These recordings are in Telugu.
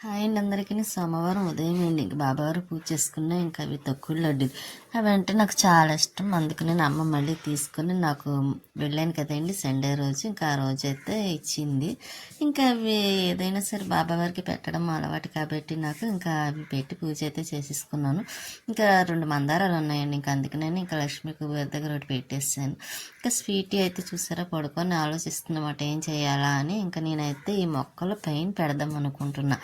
హాయ్ అండి అందరికీ. సోమవారం ఉదయం అండి ఇంక బాబావారు పూజ చేసుకున్నా ఇంకా అవి తక్కువ లడ్డు అవి అంటే నాకు చాలా ఇష్టం. అందుకని అమ్మ మళ్ళీ తీసుకుని నాకు వెళ్ళాను కదండి సండే రోజు, ఇంకా ఆ రోజు అయితే ఇచ్చింది. ఇంకా అవి ఏదైనా సరే బాబావారికి పెట్టడం అలవాటు కాబట్టి నాకు ఇంకా అవి పెట్టి పూజ అయితే చేసేసుకున్నాను. ఇంకా 2 మందారాలు ఉన్నాయండి, ఇంకా అందుకనే ఇంకా లక్ష్మీ కుబేర్ దగ్గర ఒకటి పెట్టేసాను. ఇంకా స్వీటీ అయితే చూసారా పడుకొని ఆలోచిస్తున్నమాట ఏం చేయాలా అని. ఇంకా నేనైతే ఈ మొక్కలు పైన పెడదాం అనుకుంటున్నా.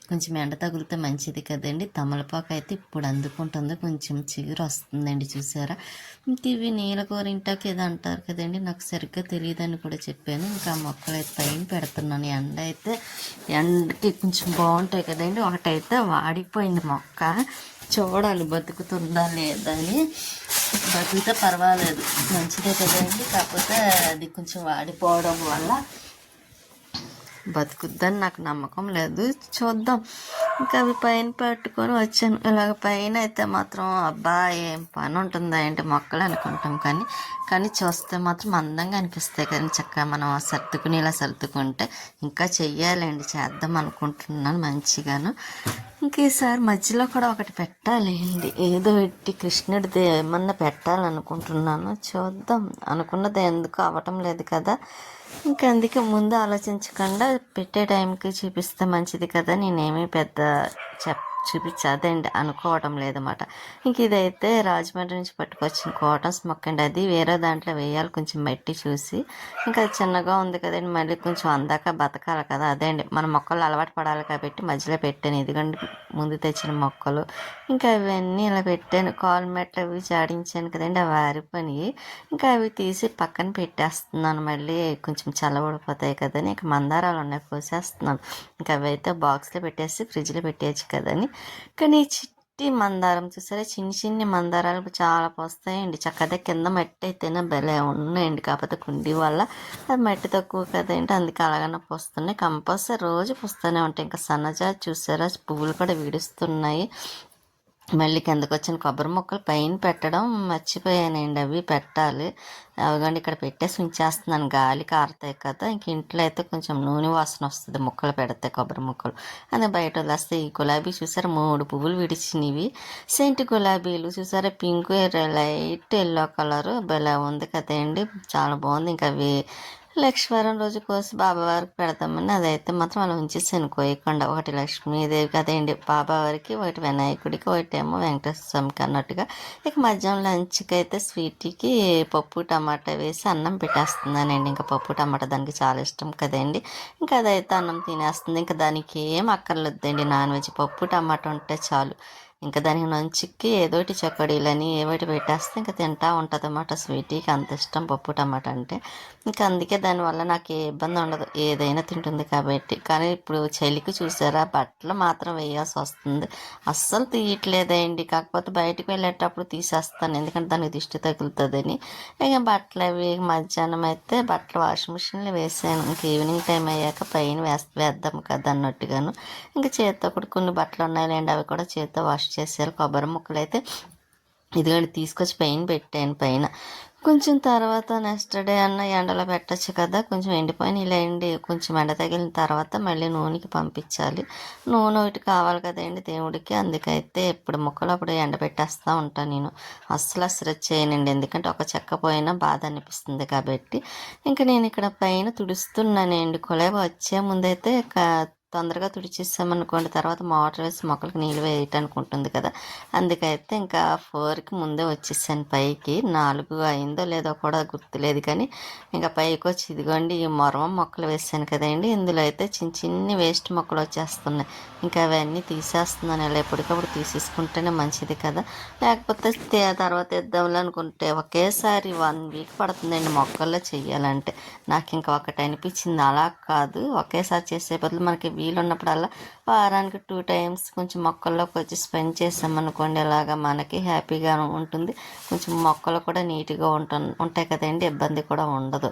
కొంచెం ఎండ తగిలితే మంచిది కదండి. తమలపాకు అయితే ఇప్పుడు అందుకుంటుంది, కొంచెం చిగురు వస్తుందండి చూసారా. ఇంక ఇవి నీలగోరింటాకు ఏదో అంటారు కదండి, నాకు సరిగ్గా తెలియదని కూడా చెప్పాను. ఇంకా మొక్కలు అయితే పైన పెడుతున్నాను. ఎండ అయితే ఎండకి కొంచెం బాగుంటాయి కదండి. ఒకటైతే వాడిపోయింది మొక్క, చూడాలి బతుకుతుందా లేదా అని. బతికితే పర్వాలేదు, మంచిదే కదండి. కాకపోతే అది కొంచెం వాడిపోవడం వల్ల బతుకుద్దని నాకు నమ్మకం లేదు, చూద్దాం. ఇంకా అవి పైన పెట్టుకొని వచ్చాను. ఇలాగ పైన అయితే మాత్రం అబ్బా ఏం పని ఉంటుందా ఏంటి మొక్కలు అనుకుంటాం, కానీ చూస్తే మాత్రం అందంగా అనిపిస్తాయి కానీ చక్కగా మనం సర్దుకుని ఇలా సర్దుకుంటే ఇంకా చెయ్యాలండి, చేద్దాం అనుకుంటున్నాను మంచిగాను. ఇంక ఈసారి మధ్యలో కూడా ఒకటి పెట్టాలి అండి, ఏదో పెట్టి కృష్ణుడిది ఏమన్నా పెట్టాలనుకుంటున్నాను. చూద్దాం, అనుకున్నది ఎందుకు అవ్వటం లేదు కదా. ఇంకా అందుకే ముందు ఆలోచించకుండా పెట్టే టైంకి చూపిస్తే మంచిది కదా. నేనేమీ పెద్ద చూపించదండి అనుకోవటం లేదన్నమాట. ఇంక ఇదైతే రాజమండ్రి నుంచి పట్టుకొచ్చిన కాటన్స్ మొక్క అండి, అది వేరే దాంట్లో వేయాలి కొంచెం మట్టి చూసి. ఇంకా చిన్నగా ఉంది కదండి, మళ్ళీ కొంచెం అందాక బతకాలి కదా. అదే అండి మన మొక్కలు అలవాటు పడాలి కాబట్టి మధ్యలో పెట్టాను. ఇదిగండి ముందు తెచ్చిన మొక్కలు, ఇంకా అవన్నీ ఇలా పెట్టాను. కాల్ మెట్లు అవి జాడించాను కదండి, అవి ఆరిపోయి ఇంకా అవి తీసి పక్కన పెట్టేస్తున్నాను. మళ్ళీ కొంచెం చల్లబడిపోతాయి కదని. ఇంకా మందారాలు ఉన్నాయి కోసేస్తున్నాను. ఇంకా అవి అయితే బాక్స్లో పెట్టేసి ఫ్రిడ్జ్లో పెట్టేయచ్చు కదని. కానీ చిట్టి మందారం చూసారా, చిన్ని మందారాలు చాలా పోస్తాయండి. చక్కగా కింద మట్టి అయితేనే భలే ఉన్నాయండి, కాకపోతే కుండీ వల్ల అది మట్టి తక్కువ కదండి, అందుకే అలాగనే పోస్తున్నాయి. కంపల్సరీ రోజు పోస్తూనే ఉంటాయి. ఇంకా సన్నజాజి చూసారా పువ్వులు కూడా విడుస్తున్నాయి. మళ్ళీ కిందకు వచ్చిన కొబ్బరి మొక్కలు పైన పెట్టడం మర్చిపోయానండి, అవి పెట్టాలి. అవగండి ఇక్కడ పెట్టేసి ఉంచేస్తున్నాను, గాలి కారుతాయి కదా. ఇంక ఇంట్లో అయితే కొంచెం నూనె వాసన వస్తుంది మొక్కలు పెడితే, కొబ్బరి మొక్కలు అని బయట వదిలేస్తే. ఈ గులాబీ చూసారా 3 పువ్వులు విడిచినవి, సెంట్ గులాబీలు చూసారా, పింక్ లైట్ ఎల్లో కలరు భలే ఉంది కదండి, చాలా బాగుంది. ఇంకా అవి లక్ష్మీవారం రోజు కోసి బాబావారికి పెడతామని అదైతే మాత్రం అలా ఉంచేసాను కోయకుండా. ఒకటి లక్ష్మీదేవి కదండి బాబావారికి, ఒకటి వినాయకుడికి, ఒకటి ఏమో వెంకటేశ్వర స్వామికి అన్నట్టుగా. ఇక మధ్యాహ్నం లంచ్కి అయితే స్వీట్కి పప్పు టమాటా వేసి అన్నం పెట్టేస్తున్నానండి. ఇంకా పప్పు టమాటా దానికి చాలా ఇష్టం కదండి. ఇంకా అదైతే అన్నం తినేస్తుంది. ఇంకా దానికి ఏం అక్కర్లేదండి, నాన్ వెజ్ పప్పు టమాటా ఉంటే చాలు. ఇంకా దానికి నంచుకి ఏదోటి చక్కడీలని ఏవోటి పెట్టేస్తే ఇంకా తింటా ఉంటుంది అన్నమాట. స్వీటీకి అంత ఇష్టం పప్పు టమాటా అంటే. ఇంకా అందుకే దానివల్ల నాకు ఏ ఇబ్బంది ఉండదు, ఏదైనా తింటుంది కాబట్టి. కానీ ఇప్పుడు చలికి చూసారా బట్టలు మాత్రం వేయాల్సి వస్తుంది, అస్సలు తీయట్లేదండి. కాకపోతే బయటకు వెళ్ళేటప్పుడు తీసేస్తాను, ఎందుకంటే దానికి దిష్టి తగులుతుందని. ఇక బట్టలు అవి మధ్యాహ్నం అయితే బట్టలు వాషింగ్ మిషన్లో వేసాను. ఇంక ఈవినింగ్ టైం అయ్యాక పైన వేద్దాం కదా అన్నట్టుగాను. ఇంకా చేత్తో కూడా కొన్ని బట్టలు ఉన్నాయండి, అవి కూడా చేత్తో వాష్ చేసేయాలి. కొబ్బరి ముక్కలు అయితే ఇదిగోండి తీసుకొచ్చి పైన పెట్టాను. పైన కొంచెం తర్వాత నెక్స్ట్ డే అన్న ఎండలో పెట్టచ్చు కదా, కొంచెం ఎండిపోయిన ఇలా ఎండి కొంచెం ఎండ తగిలిన తర్వాత మళ్ళీ నూనెకి పంపించాలి. నూనె ఒకటి కావాలి కదండి దేవుడికి, అందుకైతే ఎప్పుడు ముక్కలు అప్పుడు ఎండ పెట్టేస్తూ ఉంటాను నేను. అస్సలు చేయనండి, ఎందుకంటే ఒక చెక్క పోయినా బాధ అనిపిస్తుంది కాబట్టి. ఇంకా నేను ఇక్కడ పైన తుడుస్తున్నానండి. కొలాబ వచ్చే ముందైతే తొందరగా తుడిచేసామనుకోండి తర్వాత మోటార్ వేసి మొక్కలకు నీళ్ళు వేయటానికి ఉంటుంది కదా. అందుకైతే ఇంకా 4కి ముందే వచ్చేసాను పైకి. 4 అయిందో లేదో కూడా గుర్తులేదు, కానీ ఇంకా పైకి వచ్చి ఇదిగోండి ఈ మొరవం మొక్కలు వేసాను కదండి, ఇందులో అయితే చిన్ని వేస్ట్ మొక్కలు వచ్చేస్తున్నాయి. ఇంకా అవన్నీ తీసేస్తున్నాను. ఇలా ఎప్పటికప్పుడు తీసేసుకుంటేనే మంచిది కదా, లేకపోతే తర్వాత ఇద్దాంలే అనుకుంటే ఒకేసారి 1 వీక్ పడుతుందండి మొక్కల్లో చెయ్యాలంటే. నాకు ఇంకా ఒకటి అనిపించింది, అలా కాదు ఒకేసారి చేసే బదులు మనకి వీలున్నప్పుడల్లా వారానికి 2 టైమ్స్ కొంచెం మొక్కల్లోకి వచ్చి స్పెండ్ చేసామనుకోండి, అలాగా మనకి హ్యాపీగా ఉంటుంది. కొంచెం మొక్కలు కూడా నీట్గా ఉంటాయి కదండి, ఇబ్బంది కూడా ఉండదు.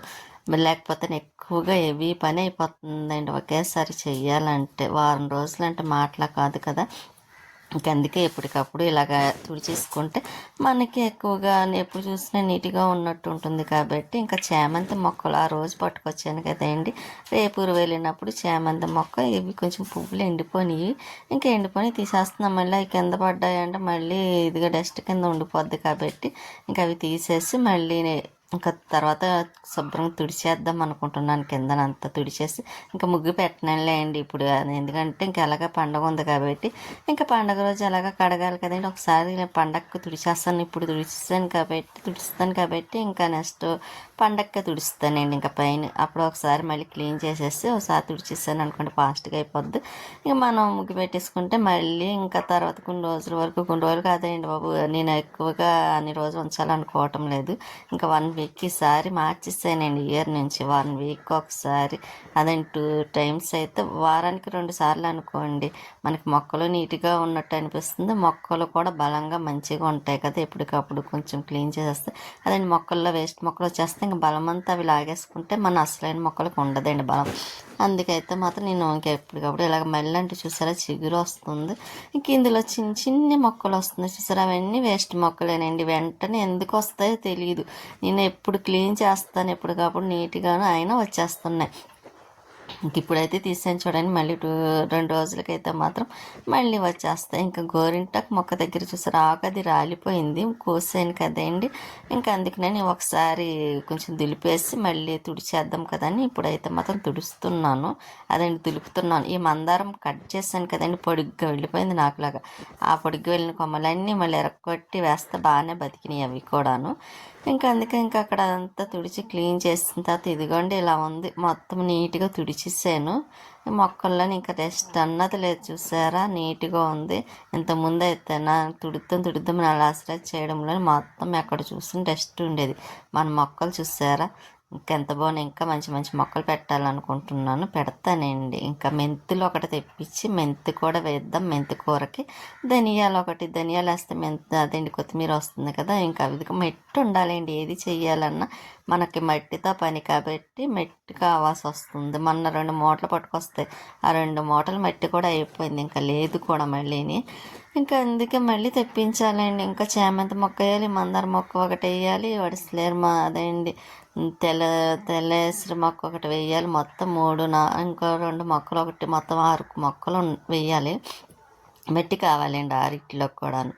లేకపోతే ఎక్కువగా హెవీ పని అయిపోతుందండి ఒకేసారి చెయ్యాలంటే. వారం రోజులంటే మాటలా కాదు కదా. ఇంక అందుకే ఎప్పటికప్పుడు ఇలాగ తుడిచేసుకుంటే మనకి ఎక్కువగా ఎప్పుడు చూసినా నీట్గా ఉన్నట్టు ఉంటుంది. కాబట్టి ఇంకా చేమంతి మొక్కలు ఆ రోజు పట్టుకొచ్చాను కదండి, రేపు వెళ్ళినప్పుడు చేమంతి మొక్క ఇవి కొంచెం పువ్వులు ఎండిపోయినాయి. ఇంకా ఎండిపోయి తీసేస్తున్నాం. మళ్ళీ అవి కింద పడ్డాయంటే మళ్ళీ ఇదిగా డస్ట్ కింద ఉండిపోద్ది. కాబట్టి ఇంకా అవి తీసేసి మళ్ళీ ఇంకా తర్వాత శుభ్రంగా తుడిచేద్దాం అనుకుంటున్నాను. కిందనంతా తుడిచేసి ఇంకా ముగ్గు పెట్టనంలేండి ఇప్పుడు, ఎందుకంటే ఇంకా ఎలాగ పండగ ఉంది కాబట్టి ఇంకా పండగ రోజు ఎలాగ కడగాలి కదండి. ఒకసారి పండగకు తుడిచేస్తాను, ఇప్పుడు తుడుస్తాను కాబట్టి ఇంకా నెక్స్ట్ పండగకి తుడుస్తానండి. ఇంకా పైన అప్పుడు ఒకసారి మళ్ళీ క్లీన్ చేసేసి ఒకసారి తుడిచేస్తాను అనుకోండి, ఫాస్ట్గా అయిపోద్ది. ఇక మనం ముగ్గు పెట్టేసుకుంటే మళ్ళీ ఇంకా తర్వాత కొన్ని రోజుల కాదండి బాబు, నేను ఎక్కువగా అన్ని రోజులు ఉంచాలనుకోవటం లేదు. ఇంకా 1 వీక్కి ఈసారి మార్చేసానండి. ఇయర్ నుంచి 1 వీక్ ఒకసారి, అదండి 2 టైమ్స్ అయితే వారానికి 2 సార్లు అనుకోండి. మనకి మొక్కలు నీట్గా ఉన్నట్టు అనిపిస్తుంది, మొక్కలు కూడా బలంగా మంచిగా ఉంటాయి కదా. ఎప్పటికప్పుడు కొంచెం క్లీన్ చేసేస్తే అదండి మొక్కల్లో వేస్ట్ మొక్కలు వచ్చేస్తే ఇంకా బలం అంతా అవి లాగేసుకుంటే మన అసలైన మొక్కలకు ఉండదండి బలం. అందుకైతే మాత్రం నేను ఇంకా ఎప్పటికప్పుడు ఇలాగ మళ్ళీ అంటే చూసారా చిగురు వస్తుంది. ఇంక ఇందులో చిన్న చిన్ని మొక్కలు వస్తున్నాయి చూసారా, అవన్నీ వేస్ట్ మొక్కలేనండి. వెంటనే ఎందుకు వస్తాయో తెలియదు. నేను ఎప్పుడు క్లీన్ చేస్తాను ఎప్పటికప్పుడు నీట్గాను, అయినా వచ్చేస్తున్నాయి. ఇంక ఇప్పుడైతే తీసాను చూడండి, మళ్ళీ 2 రోజులకైతే మాత్రం మళ్ళీ వచ్చేస్తాయి. ఇంకా గోరింటాకు మొక్క దగ్గర చూసారు ఆకు అది రాలిపోయింది, కోసాను కదండి. ఇంకా అందుకనే ఒకసారి కొంచెం దులిపేసి మళ్ళీ తుడిచేద్దాం కదని ఇప్పుడైతే మాత్రం తుడుస్తున్నాను, అదండి దులుపుతున్నాను. ఈ మందారం కట్ చేశాను కదండి, పొడిగ్గా వెళ్ళిపోయింది నాకులాగా. ఆ పొడిగ్గా వెళ్ళిన కొమ్మలన్నీ మళ్ళీ ఎరక్కొట్టి వేస్తే బాగానే బతికినాయి అవి కూడాను. ఇంకా అందుకే ఇంకా అక్కడ అంతా తుడిచి క్లీన్ చేసిన తర్వాత ఇదిగోండి ఇలా ఉంది, మొత్తం నీట్గా తుడిచేసాను. మొక్కల్లో ఇంకా రెస్ట్ అన్నది లేదు చూసారా, నీట్గా ఉంది. ఇంతకుముందు అయితే నా తుడుద్దాం అలా ఆశ్రయ చేయడంలో మొత్తం ఎక్కడ చూసిన డస్ట్ ఉండేది. మన మొక్కలు చూసారా ఇంకెంత బాగున్నాయి. ఇంకా మంచి మంచి మొక్కలు పెట్టాలనుకుంటున్నాను, పెడతానండి. ఇంకా మెంతులు ఒకటి తెప్పించి మెంతి కూడా వేద్దాం, మెంతి కూరకి. ధనియాలు వేస్తే అదేంటి కొత్తిమీర వస్తుంది కదా. ఇంకా అవి మట్టి ఉండాలండి, ఏది చెయ్యాలన్నా మనకి మట్టితో పని కాబట్టి మట్టి కావాల్సి వస్తుంది. మొన్న 2 మూటలు పట్టుకొస్తాయి, ఆ 2 మూటలు మట్టి కూడా అయిపోయింది, ఇంకా లేదు కూడా మళ్ళీని. ఇంకా అందుకే మళ్ళీ తెప్పించాలండి. ఇంకా చేమంతి మొక్క వేయాలి, మందార మొక్క ఒకటి వేయాలి, వడిసలేరు అదేంటి తెల్లేసరి మొక్క ఒకటి వేయాలి. మొత్తం 3 ఇంకో 2 మొక్కలు ఒకటి, మొత్తం 6 మొక్కలు వేయాలి. మట్టి కావాలండి ఆరిట్లోకి కూడాను.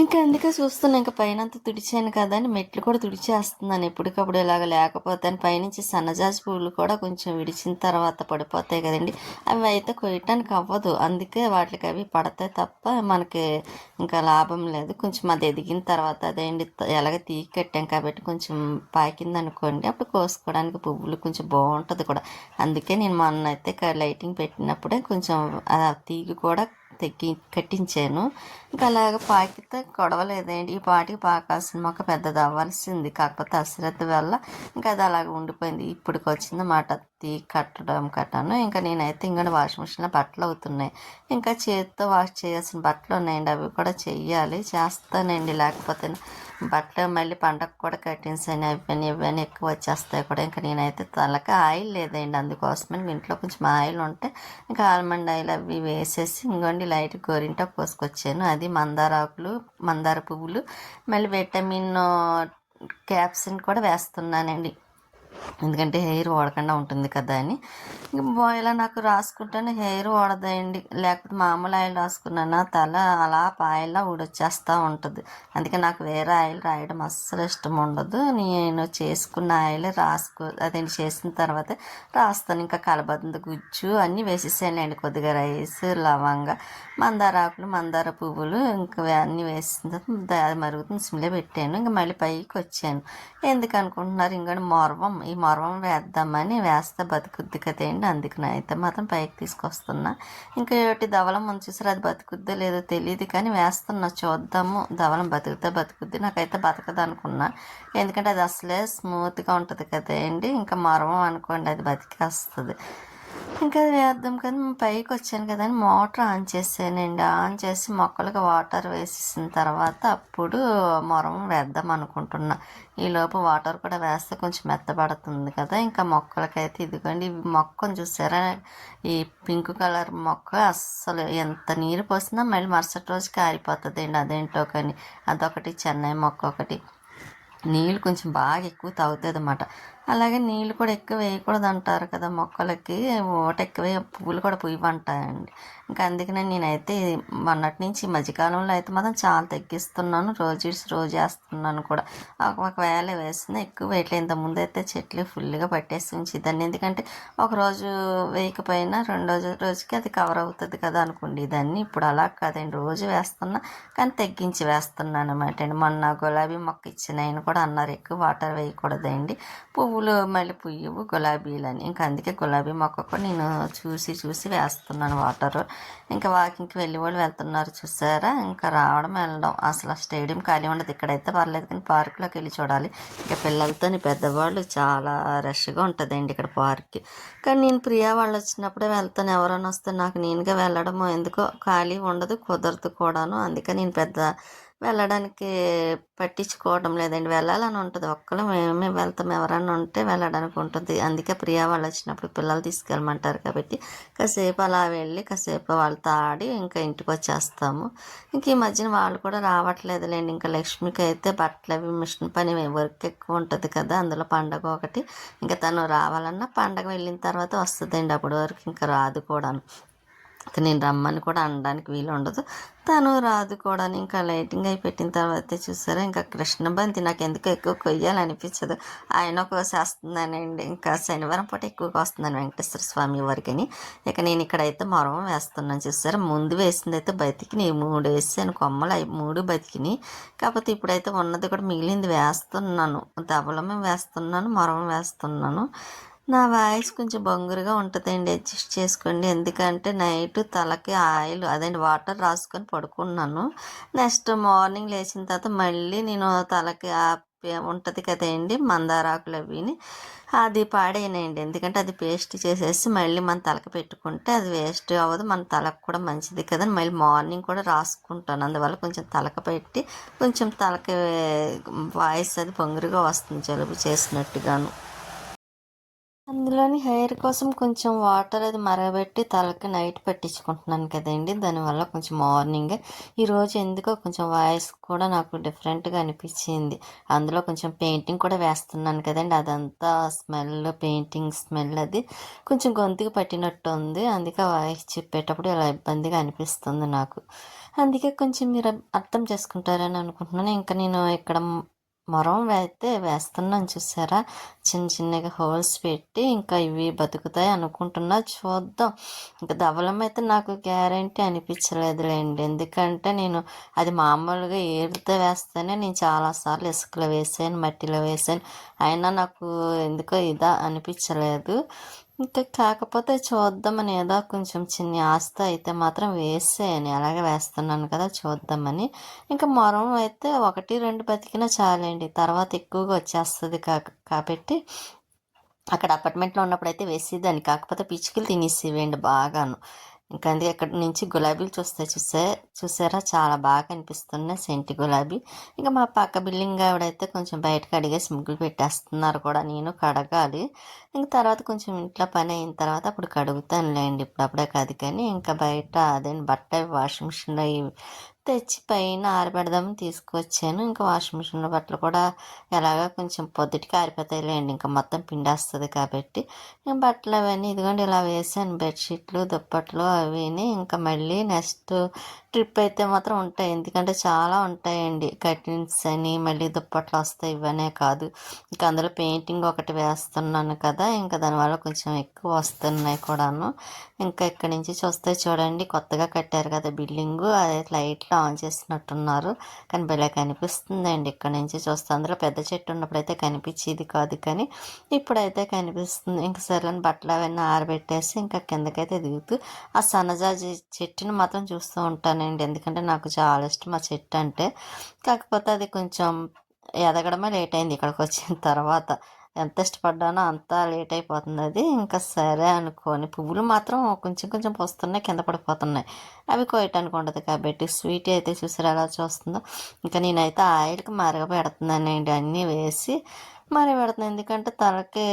ఇంకా అందుకే చూస్తున్నా, ఇంకా పైన అంతా తుడిచాను కదా అని మెట్లు కూడా తుడిచేస్తున్నాను ఎప్పటికప్పుడు. ఇలాగ లేకపోతే పైనుంచి సన్నజాజి పువ్వులు కూడా కొంచెం విడిచిన తర్వాత పడిపోతాయి కదండి, అవి అయితే కొయ్యటానికి అవ్వదు. అందుకే వాటికి అవి పడతాయి తప్ప మనకి ఇంకా లాభం లేదు. కొంచెం అది ఎదిగిన తర్వాత అదేంటి ఎలాగ తీగి కట్టాం కాబట్టి కొంచెం పాకింది అనుకోండి, అప్పుడు కోసుకోవడానికి పువ్వులు కొంచెం బాగుంటుంది కూడా. అందుకే నేను మొన్న అయితే లైటింగ్ పెట్టినప్పుడే కొంచెం తీగి కూడా కట్టించాను. ఇంకా అలాగ పాకితే గొడవలేదండి, ఈ పాటికి పాకాల్సిన మొక్క పెద్దది అవ్వాల్సింది, కాకపోతే అశ్రద్ధ వల్ల ఇంకా అది అలాగ ఉండిపోయింది. ఇప్పటికి వచ్చిందన్నమాట కట్టాను. ఇంకా నేనైతే ఇంకా వాషింగ్ మిషన్లో బట్టలు అవుతున్నాయి, ఇంకా చేతితో వాష్ చేయాల్సిన బట్టలు ఉన్నాయండి, అవి కూడా చేస్తానండి. లేకపోతే బట్టలు మళ్ళీ పండగ కూడా కట్టించాను, ఇవన్నీ ఎక్కువ వచ్చేస్తాయి కూడా. ఇంకా నేనైతే తలకి ఆయిల్ లేదండి, అందుకోసమని ఇంట్లో కొంచెం ఆయిల్ ఉంటే ఇంకా ఆల్మండ్ ఆయిల్ అవి వేసేసి ఇంకోండి లైట్ గోరింటాకు కోసుకొచ్చాను. అది మందార పువ్వులు, మళ్ళీ విటమిన్ క్యాప్సిన్ కూడా వేస్తున్నానండి, ఎందుకంటే హెయిర్ ఓడకుండా ఉంటుంది కదా అని. ఇలా నాకు రాసుకుంటేనే హెయిర్ ఓడదండి, లేకపోతే మామూలు ఆయిల్ రాసుకున్నాను తల అలా పాయల్లా ఊడొచ్చేస్తూ ఉంటుంది. అందుకే నాకు వేరే ఆయిల్ రాయడం అస్సలు ఇష్టం ఉండదు. నేను చేసుకున్న ఆయిల్ అదేంటి చేసిన తర్వాత రాస్తాను. ఇంకా కలబంద గుజ్జు అన్నీ వేసేసానండి, కొద్దిగా రైస్, లవంగా, మందార పువ్వులు ఇంకా అన్నీ వేసిన తర్వాత అది మరుగుతుంది, సిమ్లో పెట్టాను. ఇంకా మళ్ళీ పైకి వచ్చాను. ఎందుకు అనుకుంటున్నారు, ఇంకోటి ఈ మొరవం వేద్దామని వేస్తే బతుకుద్ది కదండి, అందుకని అయితే మాత్రం పైకి తీసుకొస్తున్నా. ఇంకా ఒకటి ధవలం ఉంచేసారు, అది బతుకుద్దో లేదో తెలియదు కానీ వేస్తున్నా, చూద్దాము ధవలం బతుకుద్ది. నాకైతే బతకదు అనుకున్నా, ఎందుకంటే అది అసలే స్మూత్గా ఉంటుంది కదండి. ఇంకా మొరవం అనుకోండి అది బతికేస్తుంది. ఇంకా అది వేద్దాం కదా పైకి వచ్చాను కదా అని మోటార్ ఆన్ చేసానండి. ఆన్ చేసి మొక్కలకు వాటర్ వేసేసిన తర్వాత అప్పుడు మొరం వేద్దాం అనుకుంటున్నా. ఈలోపు వాటర్ కూడా వేస్తే కొంచెం మెత్తబడుతుంది కదా. ఇంకా మొక్కలకైతే ఇదిగోండి మొక్కను చూసారా, ఈ పింక్ కలర్ మొక్క అస్సలు ఎంత నీరు పోసినా మళ్ళీ మరుసటి రోజుకి ఆరిపోతుంది అండి. అదేంటో కానీ అదొకటి, చెన్నై మొక్క ఒకటి నీళ్ళు కొంచెం బాగా ఎక్కువ తాగుతుంది అన్నమాట. అలాగే నీళ్ళు కూడా ఎక్కువ వేయకూడదు అంటారు కదా మొక్కలకి, ఊట ఎక్కువ పువ్వులు కూడా పుయ్యమంటాయండి. ఇంకా అందుకనే నేనైతే మొన్నటి నుంచి ఈ మధ్యకాలంలో అయితే మాత్రం చాలా తగ్గిస్తున్నాను, రోజు వేస్తున్నాను కూడా. ఒకవేళ వేసినా ఎక్కువ వేయట్లేదు. ఇంతకుముందు అయితే చెట్లు ఫుల్గా పట్టేసి ఉంచేదాన్ని, ఎందుకంటే ఒకరోజు వేయకపోయినా రోజుకి అది కవర్ అవుతుంది కదా అనుకోండి దాన్ని. ఇప్పుడు అలా కాదండి, రోజు వేస్తున్నా కానీ తగ్గించి వేస్తున్నాను అనమాట అండి. మొన్న గులాబీ మొక్క ఇచ్చిన ఆయన కూడా అన్నారు ఎక్కువ వాటర్ వేయకూడదండి, పువ్వులు మళ్ళీ పుయ్యవు గులాబీలని. ఇంకా అందుకే గులాబీ మొక్క కూడా నేను చూసి వేస్తున్నాను వాటరు. ఇంకా వాకింగ్కి వెళ్ళి వాళ్ళు వెళ్తున్నారు చూసారా, ఇంకా రావడం వెళ్ళడం. అసలు స్టేడియం ఖాళీ ఉండదు, ఇక్కడైతే పర్లేదు కానీ పార్కులోకి వెళ్ళి చూడాలి. ఇంకా పిల్లలతో పెద్దవాళ్ళు చాలా రష్గా ఉంటుందండి ఇక్కడ పార్క్కి. కానీ నేను ప్రియా వాళ్ళు వచ్చినప్పుడే వెళ్తాను, ఎవరైనా వస్తే నాకు నేనుగా వెళ్ళడం ఎందుకో ఖాళీ ఉండదు, కుదరదు కూడాను. అందుకని నేను పెద్ద వెళ్ళడానికి పట్టించుకోవడం లేదండి. వెళ్ళాలని ఉంటుంది, ఒక్కళ్ళు మేమే వెళ్తాం, ఎవరన్నా ఉంటే వెళ్ళడానికి ఉంటుంది. అందుకే ప్రియా వాళ్ళు వచ్చినప్పుడు పిల్లలు తీసుకెళ్ళమంటారు కాబట్టి కాసేపు అలా వెళ్ళి కాసేపు వాళ్ళతో ఆడి ఇంకా ఇంటికి వచ్చేస్తాము. ఇంక ఈ మధ్యన వాళ్ళు కూడా రావట్లేదులేండి. ఇంకా లక్ష్మికి అయితే బట్టలు అవి మిషన్ పని వర్క్ ఎక్కువ ఉంటుంది కదా, అందులో పండగ ఒకటి. ఇంకా తను రావాలన్నా పండగ వెళ్ళిన తర్వాత వస్తుందండి, అప్పటి వరకు ఇంకా రాదు కూడాను. నేను రమ్మని కూడా అనడానికి వీలు ఉండదు, తను రాదు కూడా. ఇంకా లైటింగ్ అయి పెట్టిన తర్వాత చూసారా, ఇంకా కృష్ణబంతి నాకు ఎందుకు ఎక్కువ కొయ్యాలనిపించదు, ఆయన కోసేస్తున్నానండి. ఇంకా శనివారం పూట ఎక్కువగా వస్తున్నాను వెంకటేశ్వర స్వామి వారికని. ఇక నేను ఇక్కడైతే మొరం వేస్తున్నాను చూసారా, ముందు వేసింది అయితే బతికినాయి, 3 వేసాను కొమ్మలు, అవి 3 బతికినాయి. కాకపోతే ఇప్పుడైతే ఉన్నది కూడా మిగిలింది వేస్తున్నాను, దవలమే వేస్తున్నాను, మొరం వేస్తున్నాను. నా వాయిస్ కొంచెం బొంగురుగా ఉంటుందండి, అడ్జస్ట్ చేసుకోండి. ఎందుకంటే నైట్ తలకి ఆయిల్ అదండి వాటర్ రాసుకొని పడుకున్నాను. నెక్స్ట్ మార్నింగ్ లేచిన తర్వాత మళ్ళీ నేను తలకి ఉంటుంది కదండి మందారాకులు అవిని, అది పాడైనాయండి. ఎందుకంటే అది పేస్ట్ చేసేసి మళ్ళీ మన తలకి పెట్టుకుంటే అది వేస్ట్ అవ్వదు, మన తలకు కూడా మంచిది కదా. మళ్ళీ మార్నింగ్ కూడా రాసుకుంటాను, అందువల్ల కొంచెం తలక పెట్టి కొంచెం తలకి వాయిస్ అది బొంగురుగా వస్తుంది, జలుబు చేసినట్టుగాను. అందులోని హెయిర్ కోసం కొంచెం వాటర్ అది మరగబెట్టి తలకి నైట్ పెట్టించుకుంటున్నాను కదండి, దానివల్ల కొంచెం మార్నింగ్ ఈరోజు ఎందుకో కొంచెం వాయిస్ కూడా నాకు డిఫరెంట్గా అనిపించింది. అందులో కొంచెం పెయింటింగ్ కూడా వేస్తున్నాను కదండి, అదంతా స్మెల్, పెయింటింగ్ స్మెల్ అది కొంచెం గొంతుకు పట్టినట్టు ఉంది. అందుకే వాయిస్ చెప్పేటప్పుడు ఇలా ఇబ్బందిగా అనిపిస్తుంది నాకు. అందుకే కొంచెం మీరు అర్థం చేసుకుంటారని అనుకుంటున్నాను. ఇంకా నేను ఇక్కడ మొరం వేస్తున్నాను చూసారా, చిన్నగా హోల్స్ పెట్టి. ఇంకా ఇవి బతుకుతాయి అనుకుంటున్నా, చూద్దాం. ఇంకా ధవలం అయితే నాకు గ్యారంటీ అనిపించలేదులేండి, ఎందుకంటే నేను అది మామూలుగా ఏరుతో వేస్తేనే నేను చాలాసార్లు ఇసుకలో వేసాను, మట్టిలో వేసాను, అయినా నాకు ఎందుకో ఇదా అనిపించలేదు. ఇంకా కాకపోతే చూద్దామని ఏదో కొంచెం చిన్న ఆస్తి అయితే మాత్రం వేసేయని, అలాగే వేస్తున్నాను కదా చూద్దామని. ఇంకా మొరం అయితే 1, 2 బతికినా చాలండి, తర్వాత ఎక్కువగా వచ్చేస్తుంది కాబట్టి అక్కడ అపార్ట్మెంట్లో ఉన్నప్పుడు అయితే వేసేదాన్ని, కాకపోతే పిచ్చుకలు తినేసేవేయండి బాగాను. ఇంకా అందుకే అక్కడి నుంచి గులాబీలు చూసారా, చాలా బాగా అనిపిస్తున్నాయి సెంటి గులాబీ. ఇంకా మా పక్క బిల్డింగ్ ఆవిడైతే కొంచెం బయటకు అడిగేసి ముగ్గులు పెట్టేస్తున్నారు కూడా, నేను కడగాలి. ఇంక తర్వాత కొంచెం ఇంట్లో పని అయిన తర్వాత అప్పుడు కడుగుతానులేండి, ఇప్పుడప్పుడే కాదు. కానీ ఇంకా బయట అదే బట్ట వాషింగ్ మిషన్లో తెచ్చి పైన ఆరబెడదామని తీసుకొచ్చాను. ఇంకా వాషింగ్ మిషన్లో బట్టలు కూడా ఎలాగా కొంచెం పొద్దుటికి ఆరిపోతాయిలేండి, ఇంకా మొత్తం పిండేస్తుంది కాబట్టి. ఇంకా బట్టలు అవన్నీ ఇదిగోండి ఇలా వేసాను, బెడ్షీట్లు, దుప్పట్లు అవిని. ఇంకా మళ్ళీ నెక్స్ట్ ట్రిప్ అయితే మాత్రం ఉంటాయి, ఎందుకంటే చాలా ఉంటాయండి. కర్టెన్స్ అని మళ్ళీ దుప్పట్లు వస్తాయి, ఇవనే కాదు. ఇంకా అందులో పెయింటింగ్ ఒకటి వేస్తున్నాను కదా, ఇంకా దానివల్ల కొంచెం ఎక్కువ వస్తున్నాయి కూడాను. ఇంకా ఇక్కడి నుంచి చూస్తే చూడండి, కొత్తగా కట్టారు కదా బిల్డింగు, అదే లైట్లు ఆన్ చేసినట్టున్నారు. కానీ భలే కనిపిస్తుందండి ఇక్కడ నుంచి చూస్తే. అందులో పెద్ద చెట్టు ఉన్నప్పుడు అయితే కనిపించేది కాదు, కానీ ఇప్పుడైతే కనిపిస్తుంది. ఇంక సరేని బట్టలు అవన్నీ ఆరబెట్టేసి ఇంకా కిందకైతే దిగుతూ ఆ సన్నజాజి చెట్టుని మాత్రం చూస్తూ ఉంటానండి, ఎందుకంటే నాకు చాలా ఇష్టం ఆ చెట్టు అంటే. కాకపోతే అది కొంచెం ఎదగడమే లేట్ అయింది ఇక్కడికి వచ్చిన తర్వాత. ఎంత ఇష్టపడ్డానో అంత లేట్ అయిపోతుంది అది. ఇంకా సరే అనుకోని పువ్వులు మాత్రం కొంచెం కొంచెం పూస్తున్నాయి, కింద పడిపోతున్నాయి. అవి కోయటానికి ఉండదు కాబట్టి. స్వీట్ అయితే చూసారు ఎలా చూస్తుందో. ఇంకా నేనైతే ఆయిల్కి మరగపెడుతున్నానండి, అన్నీ వేసి మరగపెడుతున్నాను. ఎందుకంటే తలకి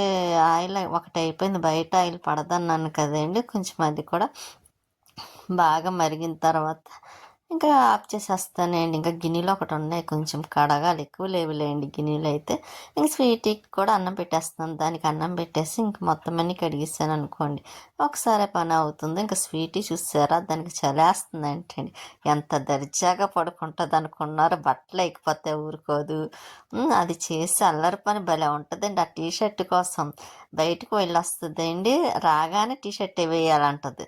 ఆయిల్ ఒకటి అయిపోయింది, బయట ఆయిల్ పడదన్నాను కదండి. కొంచెం అది కూడా బాగా మరిగిన తర్వాత ఇంకా ఆఫ్ చేసేస్తానండి. ఇంకా గిన్నెలు ఒకటి ఉన్నాయి, కొంచెం కడగాలి, ఎక్కువ లేవులేండి గిన్నెలు అయితే. ఇంక స్వీట్కి కూడా అన్నం పెట్టేస్తున్నాను. దానికి అన్నం పెట్టేసి ఇంక మొత్తం అన్నీ కడిగేసాను అనుకోండి, ఒకసారి పని అవుతుంది. ఇంకా స్వీట్ చూసారా, దానికి చలేస్తుంది అంటండి. ఎంత దర్జాగా పడుకుంటుంది అనుకున్నారు, బట్టలు ఎక్కిపోతే ఊరుకోదు. అది చేసి అల్లరి పని భలే ఉంటుందండి. ఆ టీషర్ట్ కోసం బయటకు వెళ్ళొస్తుందండి, రాగానే టీషర్ట్ వేయాలంటుంది.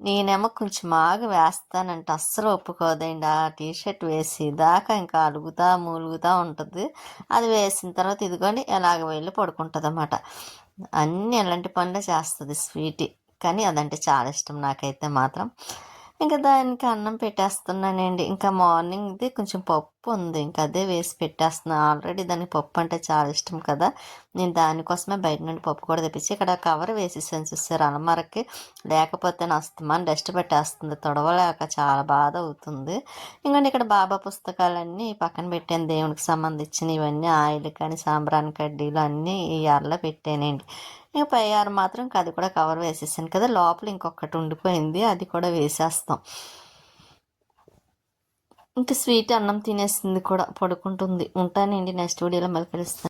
నేనేమో కొంచెం ఆగి వేస్తానంటే అస్సలు ఒప్పుకోదండి. ఆ టీషర్ట్ వేసేదాకా ఇంకా అలుగుతా మూలుగుతూ ఉంటుంది. అది వేసిన తర్వాత ఇదిగోండి ఎలాగ వెళ్ళి పడుకుంటుంది అన్నమాట. అన్నీ ఎలాంటి పనులే చేస్తుంది స్వీటీ, కానీ అదంటే చాలా ఇష్టం నాకైతే మాత్రం. ఇంకా దానికి అన్నం పెట్టేస్తున్నానండి. ఇంకా మార్నింగ్ది కొంచెం పప్పు ఉంది, ఇంకా అదే వేసి పెట్టేస్తున్నాను. ఆల్రెడీ దానికి పప్పు అంటే చాలా ఇష్టం కదా. నేను దానికోసమే బయట నుండి పప్పు కూడా తెప్పించి ఇక్కడ కవర్ వేసేసాను చూసారు అలమరకి. లేకపోతే నా అస్తమానం డస్ట్ పెట్టేస్తుంది, తొడవలేక చాలా బాధ అవుతుంది. ఇంకంటే ఇక్కడ బాబా పుస్తకాలన్నీ పక్కన పెట్టాను, దేవునికి సంబంధించిన ఇవన్నీ ఆయిల్ కానీ సాంబ్రాణి కడ్డీలు అన్నీ ఈ అరలో పెట్టానండి. ఇక పై ఆరు మాత్రం ఇంకా అది కూడా కవర్ వేసేసాను కదా. లోపల ఇంకొకటి ఉండిపోయింది, అది కూడా వేసేస్తాం. ఇంకా స్వీట్ అన్నం తినేసింది కూడా, పడుకుంటుంది. ఉంటానండి, నెక్స్ట్ వీడియోలో మళ్ళీ కలుస్తాను.